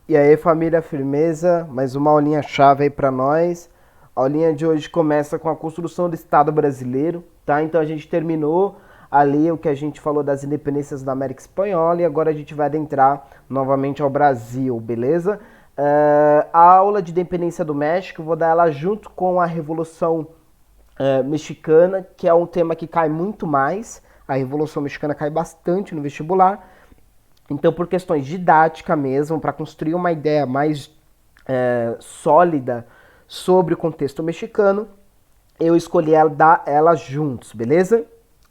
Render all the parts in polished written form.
E aí, família, firmeza? Mais uma aulinha chave aí para nós. A aulinha de hoje começa com a construção do Estado brasileiro, tá? Então a gente terminou ali o que a gente falou das independências da América Espanhola e agora a gente vai adentrar novamente ao Brasil, beleza? A aula de independência do México, eu vou dar ela junto com a Revolução Mexicana, que é um tema que cai muito mais. A Revolução Mexicana cai bastante no vestibular. Então, por questões didáticas mesmo, para construir uma ideia mais sólida sobre o contexto mexicano, eu escolhi dar ela juntos, beleza?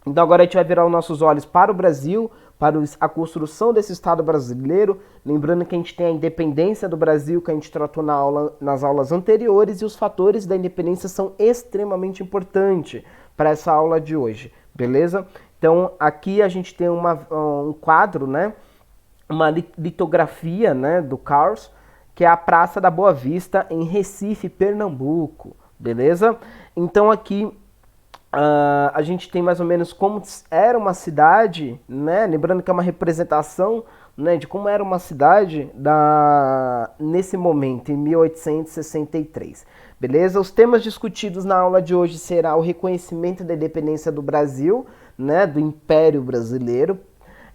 Então agora a gente vai virar os nossos olhos para o Brasil, para a construção desse Estado brasileiro, lembrando que a gente tem a independência do Brasil, que a gente tratou nas aulas anteriores, e os fatores da independência são extremamente importantes para essa aula de hoje, beleza? Então aqui a gente tem um quadro, né? Uma litografia, né, do Carlos, que é a Praça da Boa Vista, em Recife, Pernambuco, beleza? Então aqui a gente tem mais ou menos como era uma cidade, né? Lembrando que é uma representação, né, de como era uma cidade nesse momento, em 1863. Beleza? Os temas discutidos na aula de hoje será o reconhecimento da independência do Brasil, né, do Império Brasileiro,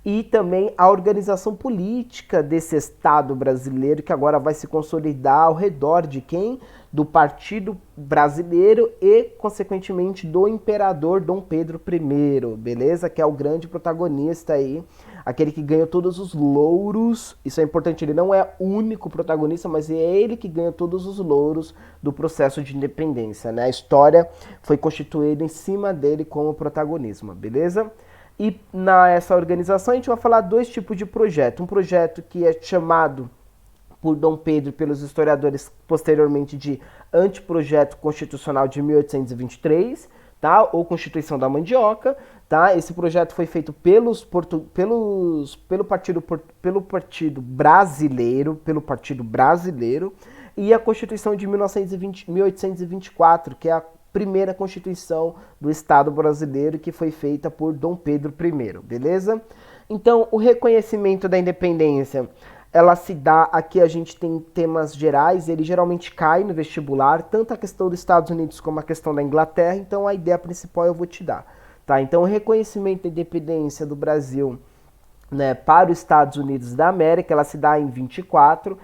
e também a organização política desse Estado brasileiro, que agora vai se consolidar ao redor de quem? Do Partido Brasileiro e, consequentemente, do Imperador Dom Pedro I, beleza? Que é o grande protagonista aí, aquele que ganhou todos os louros. Isso é importante, ele não é o único protagonista, mas é ele que ganha todos os louros do processo de independência, né? A história foi constituída em cima dele como protagonismo, beleza? E nessa organização a gente vai falar dois tipos de projeto. Um projeto que é chamado por Dom Pedro, pelos historiadores posteriormente, de Anteprojeto Constitucional de 1823, tá? Ou Constituição da Mandioca. Tá? Esse projeto foi feito pelo Partido Brasileiro, e a Constituição de 1824, que é a primeira Constituição do Estado brasileiro, que foi feita por Dom Pedro I, beleza? Então, o reconhecimento da independência, ela se dá, aqui a gente tem temas gerais, ele geralmente cai no vestibular, tanto a questão dos Estados Unidos como a questão da Inglaterra, então a ideia principal eu vou te dar. Tá? Então, o reconhecimento da independência do Brasil, né, para os Estados Unidos da América, ela se dá em 24,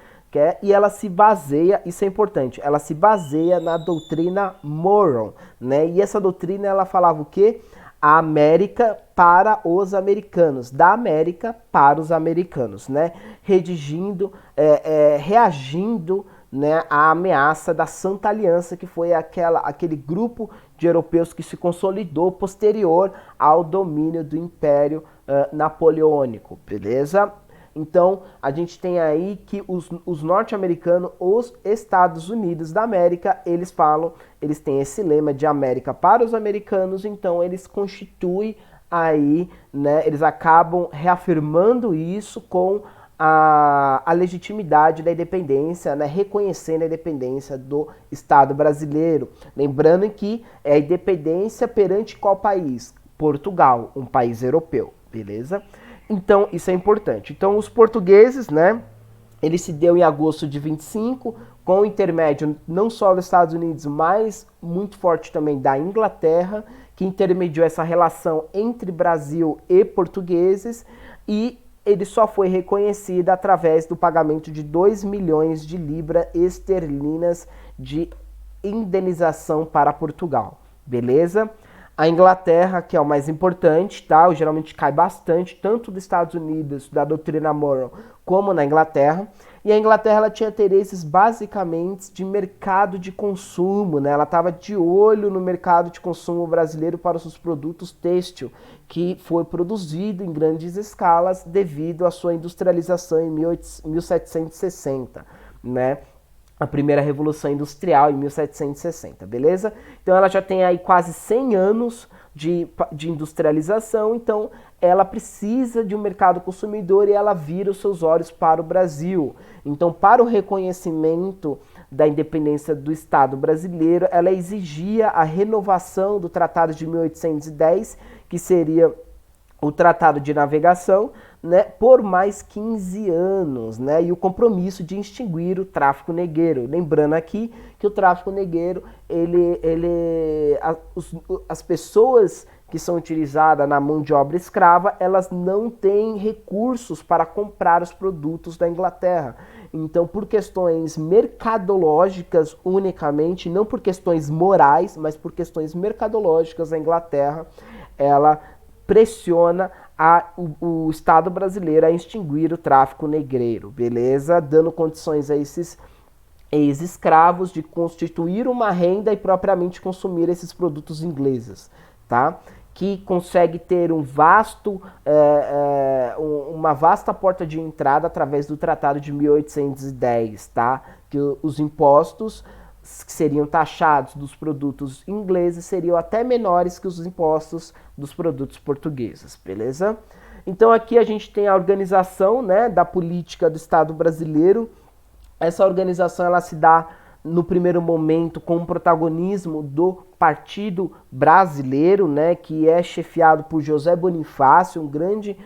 e ela se baseia, isso é importante, ela se baseia na doutrina Monroe, né? E essa doutrina, ela falava o quê? A América para os americanos, da América para os americanos, né? Reagindo, né, à ameaça da Santa Aliança, que foi aquele grupo de europeus que se consolidou posterior ao domínio do Império Napoleônico, beleza? Então, a gente tem aí que os norte-americanos, os Estados Unidos da América, eles têm esse lema de América para os americanos, então eles constituem aí, né, eles acabam reafirmando isso com a legitimidade da independência, né, reconhecendo a independência do Estado brasileiro. Lembrando que é a independência perante qual país? Portugal, um país europeu, beleza? Então, isso é importante. Então, os portugueses, né, ele se deu em agosto de 25, com o intermédio não só dos Estados Unidos, mas muito forte também da Inglaterra, que intermediou essa relação entre Brasil e portugueses, e ele só foi reconhecido através do pagamento de 2 milhões de libras esterlinas de indenização para Portugal. Beleza? A Inglaterra, que é o mais importante, tá? Geralmente cai bastante, tanto dos Estados Unidos, da doutrina Monroe, como na Inglaterra. E a Inglaterra, ela tinha interesses basicamente de mercado de consumo, né? Ela estava de olho no mercado de consumo brasileiro para os seus produtos têxtil, que foi produzido em grandes escalas devido à sua industrialização em 1760, né? A primeira Revolução Industrial em 1760, beleza? Então ela já tem aí quase 100 anos de industrialização, então ela precisa de um mercado consumidor e ela vira os seus olhos para o Brasil. Então, para o reconhecimento da independência do Estado brasileiro, ela exigia a renovação do Tratado de 1810, que seria o Tratado de Navegação, né, por mais 15 anos, né, e o compromisso de extinguir o tráfico negreiro. Lembrando aqui que o tráfico negreiro, as pessoas que são utilizadas na mão de obra escrava, elas não têm recursos para comprar os produtos da Inglaterra. Então, por questões mercadológicas unicamente, não por questões morais, mas por questões mercadológicas, a Inglaterra, ela pressiona o Estado brasileiro a extinguir o tráfico negreiro, beleza? Dando condições a esses ex-escravos de constituir uma renda e propriamente consumir esses produtos ingleses, tá? Que consegue ter uma vasta porta de entrada através do Tratado de 1810, tá? Que os impostos que seriam taxados dos produtos ingleses seriam até menores que os impostos dos produtos portugueses, beleza? Então aqui a gente tem a organização, né, da política do Estado brasileiro. Essa organização ela se dá no primeiro momento com o protagonismo do Partido Brasileiro, né, que é chefiado por José Bonifácio, um grande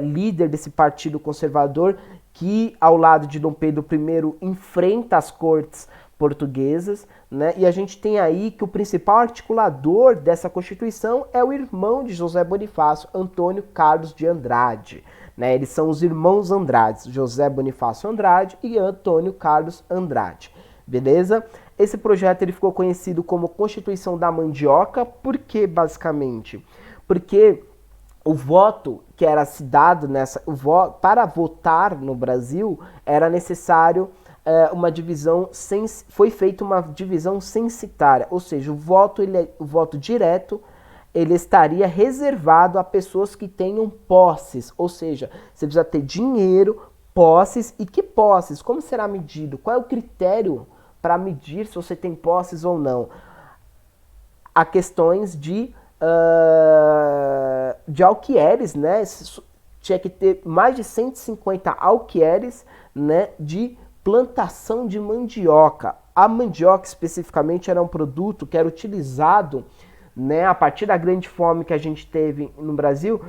líder desse partido conservador, que ao lado de Dom Pedro I enfrenta as cortes portuguesas, né? E a gente tem aí que o principal articulador dessa Constituição é o irmão de José Bonifácio, Antônio Carlos de Andrade, né? Eles são os irmãos Andrades, José Bonifácio Andrade e Antônio Carlos Andrade, beleza? Esse projeto ele ficou conhecido como Constituição da Mandioca, por quê, basicamente? Porque o voto que era se dado para votar no Brasil era necessário uma divisão foi feita uma divisão censitária, ou seja, o voto direto ele estaria reservado a pessoas que tenham posses, ou seja, você precisa ter dinheiro, posses, e que posses? Como será medido? Qual é o critério para medir se você tem posses ou não? Há questões de alqueires, né? Tinha que ter mais de 150 alqueires, né, de plantação de mandioca. A mandioca especificamente era um produto que era utilizado, né, a partir da grande fome que a gente teve no Brasil,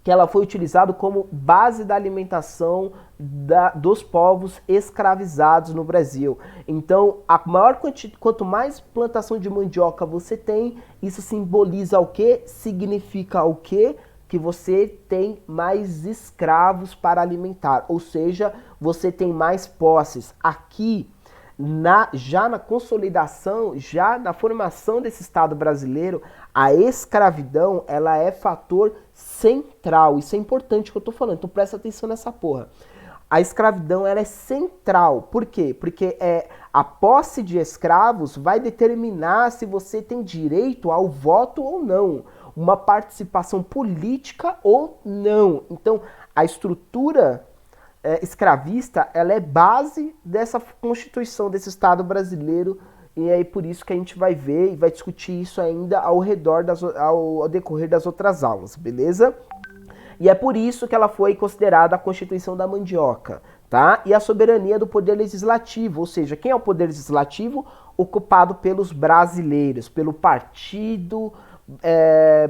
que ela foi utilizada como base da alimentação dos povos escravizados no Brasil. Então, quanto mais plantação de mandioca você tem, isso simboliza o quê? Significa o quê? Que você tem mais escravos para alimentar, ou seja, você tem mais posses. Aqui, já na consolidação, já na formação desse Estado brasileiro, a escravidão, ela é fator central. Isso é importante que eu tô falando, então presta atenção nessa porra. A escravidão, ela é central. Por quê? Porque a posse de escravos vai determinar se você tem direito ao voto ou não, uma participação política ou não. Então, a estrutura escravista, ela é base dessa Constituição, desse Estado brasileiro, e é por isso que a gente vai ver e vai discutir isso ainda ao decorrer das outras aulas, beleza? E é por isso que ela foi considerada a Constituição da Mandioca, tá? E a soberania do poder legislativo, ou seja, quem é o poder legislativo? Ocupado pelos brasileiros, pelo Partido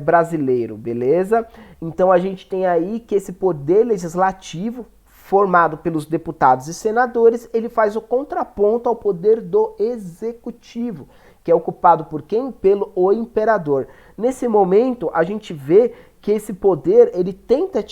Brasileiro, beleza? Então a gente tem aí que esse poder legislativo, formado pelos deputados e senadores, ele faz o contraponto ao poder do executivo, que é ocupado por quem? Pelo imperador. Nesse momento, a gente vê que esse poder, ele tenta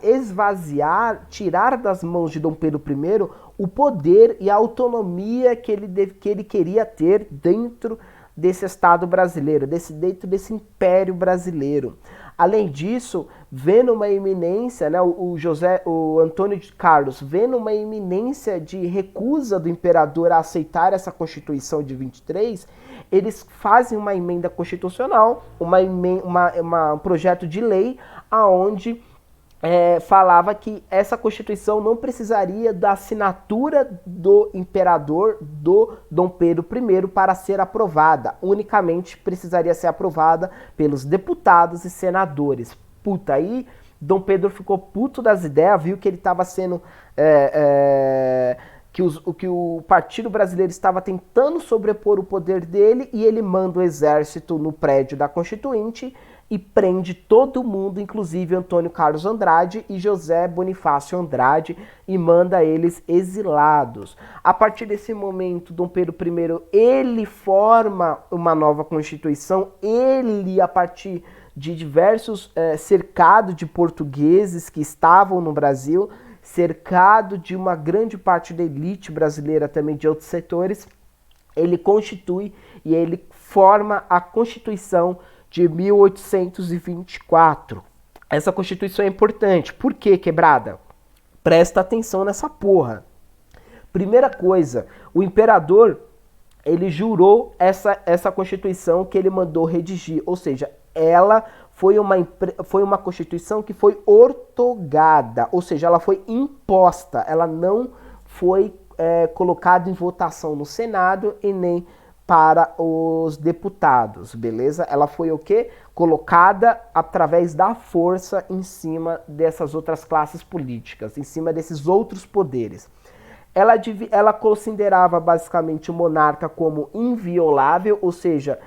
esvaziar, tirar das mãos de Dom Pedro I o poder e a autonomia que ele queria ter dentro desse Estado brasileiro, dentro desse Império Brasileiro. Além disso, vendo uma iminência, né, o Antônio Carlos, vendo uma iminência de recusa do imperador a aceitar essa Constituição de 23, eles fazem uma emenda constitucional, um projeto de lei, aonde falava que essa Constituição não precisaria da assinatura do imperador, do Dom Pedro I, para ser aprovada. Unicamente precisaria ser aprovada pelos deputados e senadores. Puta, aí Dom Pedro ficou puto das ideias, viu que ele estava sendo... que o Partido Brasileiro estava tentando sobrepor o poder dele, e ele manda o exército no prédio da Constituinte e prende todo mundo, inclusive Antônio Carlos Andrade e José Bonifácio Andrade, e manda eles exilados. A partir desse momento, Dom Pedro I, ele forma uma nova Constituição, ele, a partir de diversos cercado de portugueses que estavam no Brasil, cercado de uma grande parte da elite brasileira, também de outros setores, ele constitui e ele forma a Constituição de 1824. Essa Constituição é importante. Por que, quebrada? Presta atenção nessa porra. Primeira coisa, o imperador, ele jurou essa Constituição que ele mandou redigir, ou seja, ela foi uma Constituição que foi ortogada, ou seja, ela foi imposta, ela não foi colocada em votação no Senado e nem para os deputados, beleza? Ela foi o quê? Colocada através da força em cima dessas outras classes políticas, em cima desses outros poderes. Ela considerava basicamente o monarca como inviolável, ou seja,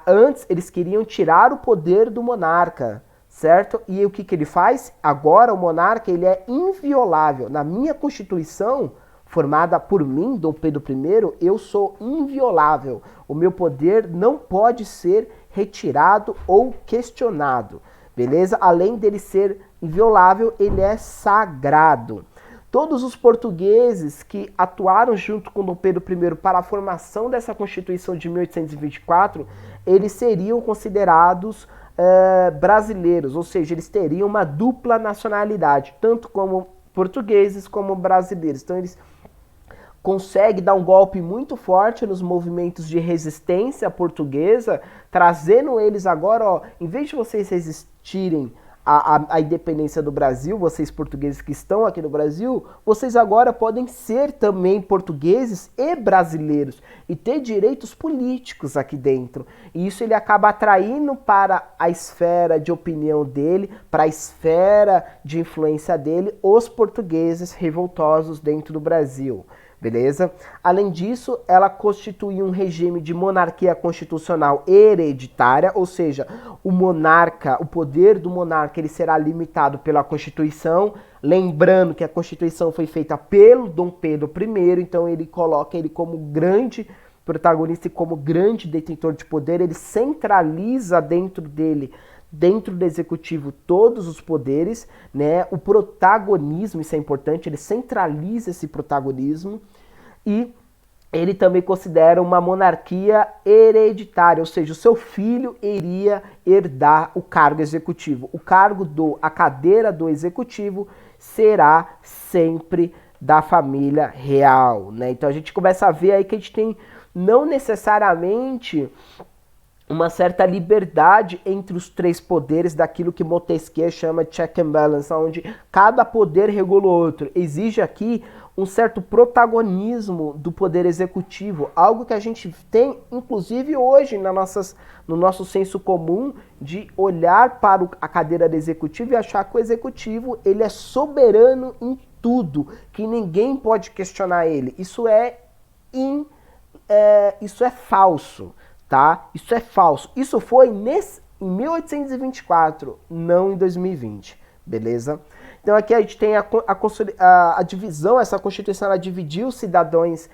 antes eles queriam tirar o poder do monarca, certo? E o que ele faz? Agora o monarca ele é inviolável. Na minha Constituição, formada por mim, Dom Pedro I, eu sou inviolável. O meu poder não pode ser retirado ou questionado, beleza? Além dele ser inviolável, ele é sagrado. Todos os portugueses que atuaram junto com Dom Pedro I para a formação dessa Constituição de 1824, eles seriam considerados brasileiros, ou seja, eles teriam uma dupla nacionalidade, tanto como portugueses como brasileiros. Então eles conseguem dar um golpe muito forte nos movimentos de resistência portuguesa, trazendo eles agora, ó, em vez de vocês resistirem a independência do Brasil, vocês portugueses que estão aqui no Brasil, vocês agora podem ser também portugueses e brasileiros e ter direitos políticos aqui dentro. E isso ele acaba atraindo para a esfera de opinião dele, para a esfera de influência dele, os portugueses revoltosos dentro do Brasil. Beleza? Além disso, ela constitui um regime de monarquia constitucional hereditária, ou seja, o poder do monarca, ele será limitado pela Constituição, lembrando que a Constituição foi feita pelo Dom Pedro I, então ele coloca ele como grande protagonista e como grande detentor de poder, ele centraliza dentro dele, dentro do executivo, todos os poderes, né? O protagonismo, isso é importante, ele centraliza esse protagonismo e ele também considera uma monarquia hereditária, ou seja, o seu filho iria herdar o cargo executivo. A cadeira do executivo será sempre da família real, né? Então a gente começa a ver aí que a gente tem não necessariamente uma certa liberdade entre os três poderes daquilo que Montesquieu chama de check and balance, onde cada poder regula o outro. Exige aqui um certo protagonismo do poder executivo, algo que a gente tem, inclusive hoje, no nosso senso comum, de olhar para a cadeira do executivo e achar que o executivo ele é soberano em tudo, que ninguém pode questionar ele. Isso é falso. Tá? Isso é falso. Isso foi em 1824, não em 2020, beleza? Então aqui a gente tem a divisão, essa Constituição ela dividiu os cidadãos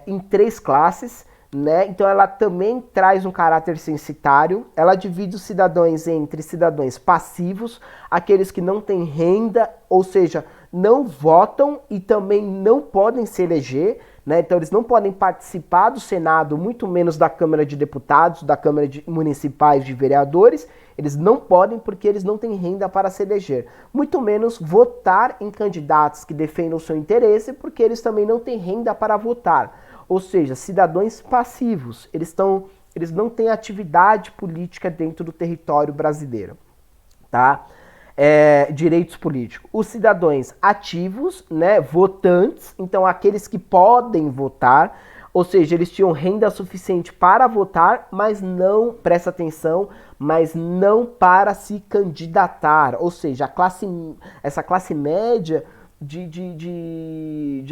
em três classes, né? Então ela também traz um caráter censitário, ela divide os cidadãos entre cidadãos passivos, aqueles que não têm renda, ou seja, não votam e também não podem se eleger, né? Então eles não podem participar do Senado, muito menos da Câmara de Deputados, da Câmara Municipais de Vereadores. Eles não podem porque eles não têm renda para se eleger. Muito menos votar em candidatos que defendam o seu interesse porque eles também não têm renda para votar. Ou seja, cidadãos passivos. Eles não têm atividade política dentro do território brasileiro. Tá? Direitos políticos. Os cidadãos ativos, né, votantes, então aqueles que podem votar, ou seja, eles tinham renda suficiente para votar, mas não, presta atenção, mas não para se candidatar, ou seja, essa classe média de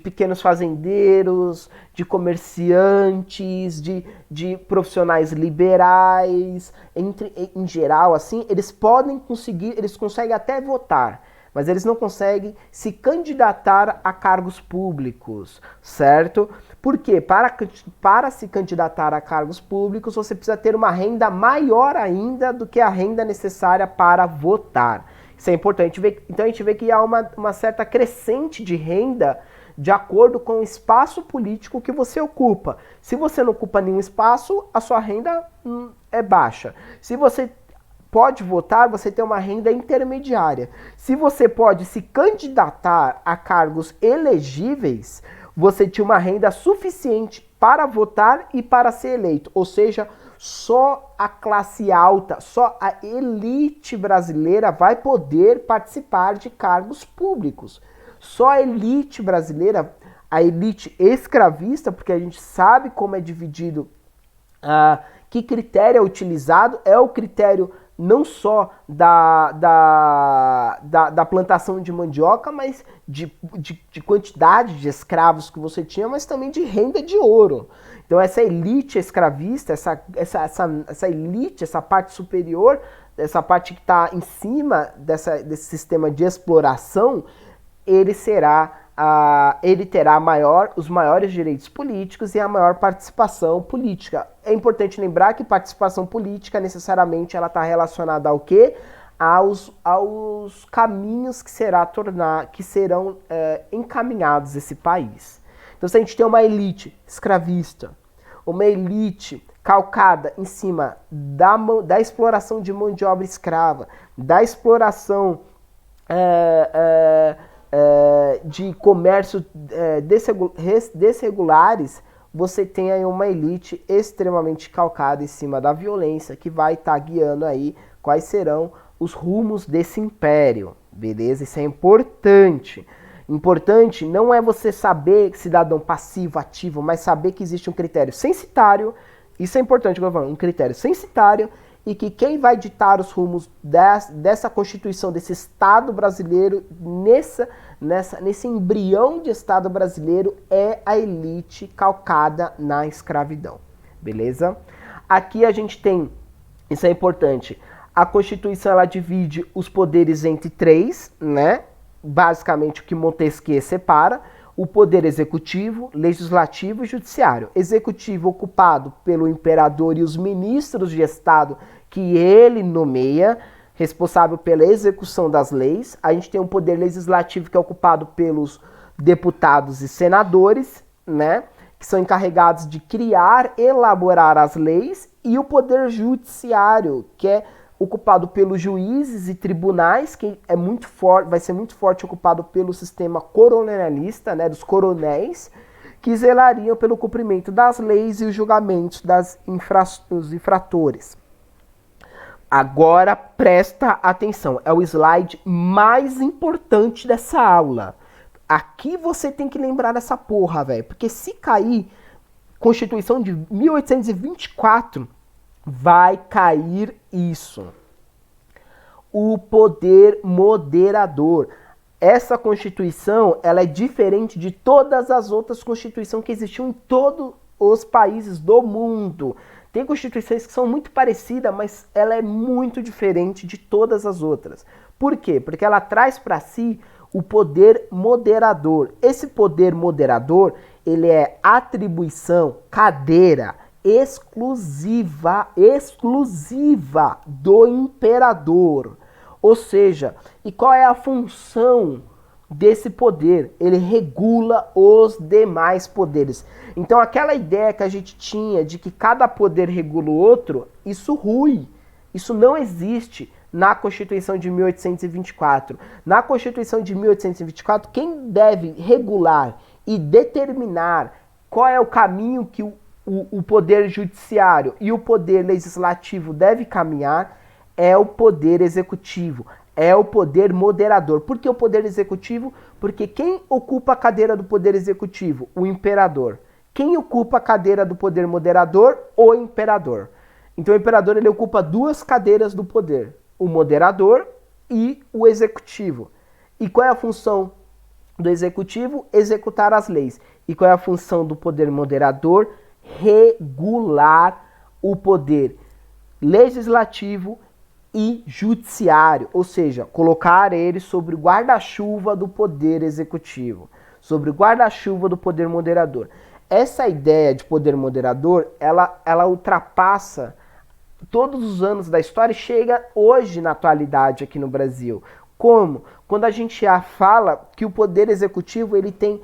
pequenos fazendeiros, de comerciantes, de profissionais liberais, em geral, assim, eles podem conseguir, eles conseguem até votar, mas eles não conseguem se candidatar a cargos públicos, certo? Porque para se candidatar a cargos públicos, você precisa ter uma renda maior ainda do que a renda necessária para votar. Isso é importante. Então a gente vê que há uma certa crescente de renda de acordo com o espaço político que você ocupa. Se você não ocupa nenhum espaço, a sua renda é baixa. Se você pode votar, você tem uma renda intermediária. Se você pode se candidatar a cargos elegíveis, você tinha uma renda suficiente para votar e para ser eleito. Ou seja, só a classe alta, só a elite brasileira vai poder participar de cargos públicos. Só a elite brasileira, a elite escravista, porque a gente sabe como é dividido, que critério é utilizado, é o critério não só da plantação de mandioca, mas de quantidade de escravos que você tinha, mas também de renda de ouro. Então essa elite escravista, essa elite, essa parte superior, essa parte que está em cima desse sistema de exploração, ele terá os maiores direitos políticos e a maior participação política. É importante lembrar que participação política necessariamente ela está relacionada ao quê? Aos caminhos que serão encaminhados esse país. Então se a gente tem uma elite escravista, uma elite calcada em cima da exploração de mão de obra escrava, da exploração de comércio desregulares, você tem aí uma elite extremamente calcada em cima da violência que vai estar guiando aí quais serão os rumos desse império, beleza? Isso é importante. Importante não é você saber cidadão passivo, ativo, mas saber que existe um critério censitário. Isso é importante, um critério censitário, e que quem vai ditar os rumos dessa Constituição, desse Estado brasileiro, nesse embrião de Estado brasileiro, é a elite calcada na escravidão. Beleza? Aqui a gente tem, isso é importante, a Constituição ela divide os poderes entre três, né? Basicamente o que Montesquieu separa: o poder executivo, legislativo e judiciário. Executivo ocupado pelo imperador e os ministros de Estado que ele nomeia, responsável pela execução das leis. A gente tem um poder legislativo que é ocupado pelos deputados e senadores, né, que são encarregados de criar, elaborar as leis, e o poder judiciário, que é ocupado pelos juízes e tribunais, que é muito forte, vai ser muito forte ocupado pelo sistema coronelista, né, dos coronéis, que zelariam pelo cumprimento das leis e os julgamentos dos infratores. Agora presta atenção, é o slide mais importante dessa aula. Aqui você tem que lembrar dessa porra, velho, porque se cair Constituição de 1824, vai cair isso. O poder moderador. Essa Constituição, ela é diferente de todas as outras constituições que existiam em todos os países do mundo. Tem constituições que são muito parecidas, mas ela é muito diferente de todas as outras. Por quê? Porque ela traz para si o poder moderador. Esse poder moderador, ele é atribuição, cadeira exclusiva do imperador. Ou seja, e qual é a função desse poder? Ele regula os demais poderes. Então aquela ideia que a gente tinha de que cada poder regula o outro, isso rui. Isso não existe na Constituição de 1824. Na Constituição de 1824, quem deve regular e determinar qual é o caminho que o poder judiciário e o poder legislativo deve caminhar é o poder executivo, é o poder moderador. Por que o poder executivo? Porque quem ocupa a cadeira do poder executivo? O imperador. Quem ocupa a cadeira do poder moderador? O imperador. Então o imperador ele ocupa duas cadeiras do poder, o moderador e o executivo. E qual é a função do executivo? Executar as leis. E qual é a função do poder moderador? Regular o poder legislativo e judiciário, ou seja, colocar ele sobre o guarda-chuva do poder executivo, sobre o guarda-chuva do poder moderador. Essa ideia de poder moderador, ela ultrapassa todos os anos da história e chega hoje na atualidade aqui no Brasil. Como? Quando a gente já fala que o poder executivo ele tem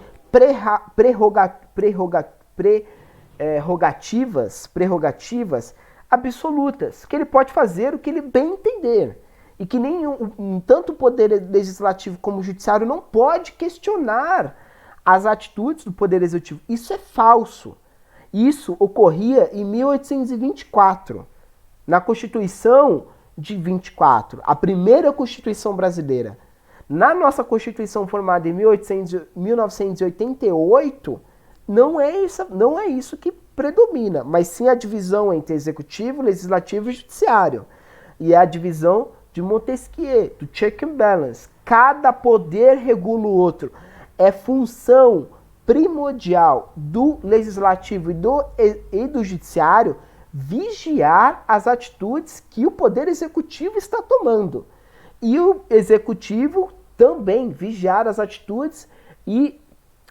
prerrogativas absolutas, que ele pode fazer o que ele bem entender. E que tanto o poder legislativo como o judiciário não pode questionar as atitudes do poder executivo. Isso é falso. Isso ocorria em 1824, na Constituição de 24, a primeira Constituição brasileira. Na nossa Constituição formada em 1988, não é isso que predomina, mas sim a divisão entre executivo, legislativo e judiciário. E é a divisão de Montesquieu, do check and balance. Cada poder regula o outro. É função primordial do legislativo e do judiciário vigiar as atitudes que o poder executivo está tomando. E o executivo também vigiar as atitudes e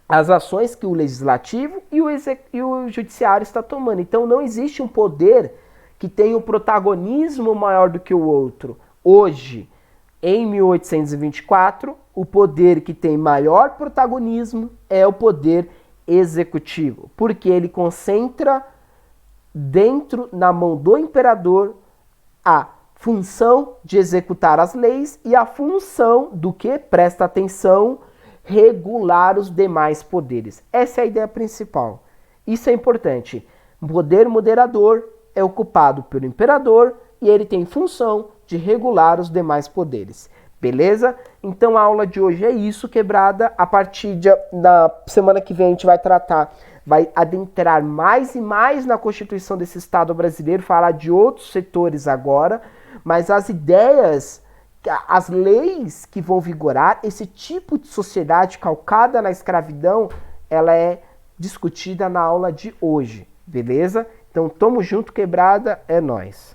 as ações que o legislativo e o judiciário está tomando. Então não existe um poder que tenha um protagonismo maior do que o outro. Hoje, em 1824, o poder que tem maior protagonismo é o poder executivo, porque ele concentra na mão do imperador a função de executar as leis e a função do que, presta atenção, regular os demais poderes. Essa é a ideia principal. Isso é importante. O poder moderador é ocupado pelo imperador e ele tem função de regular os demais poderes. Beleza? Então a aula de hoje é isso, quebrada. A partir da semana que vem a gente vai adentrar mais e mais na Constituição desse Estado brasileiro, falar de outros setores agora, mas as ideias, as leis que vão vigorar, esse tipo de sociedade calcada na escravidão, ela é discutida na aula de hoje, beleza? Então tamo junto, quebrada, é nóis.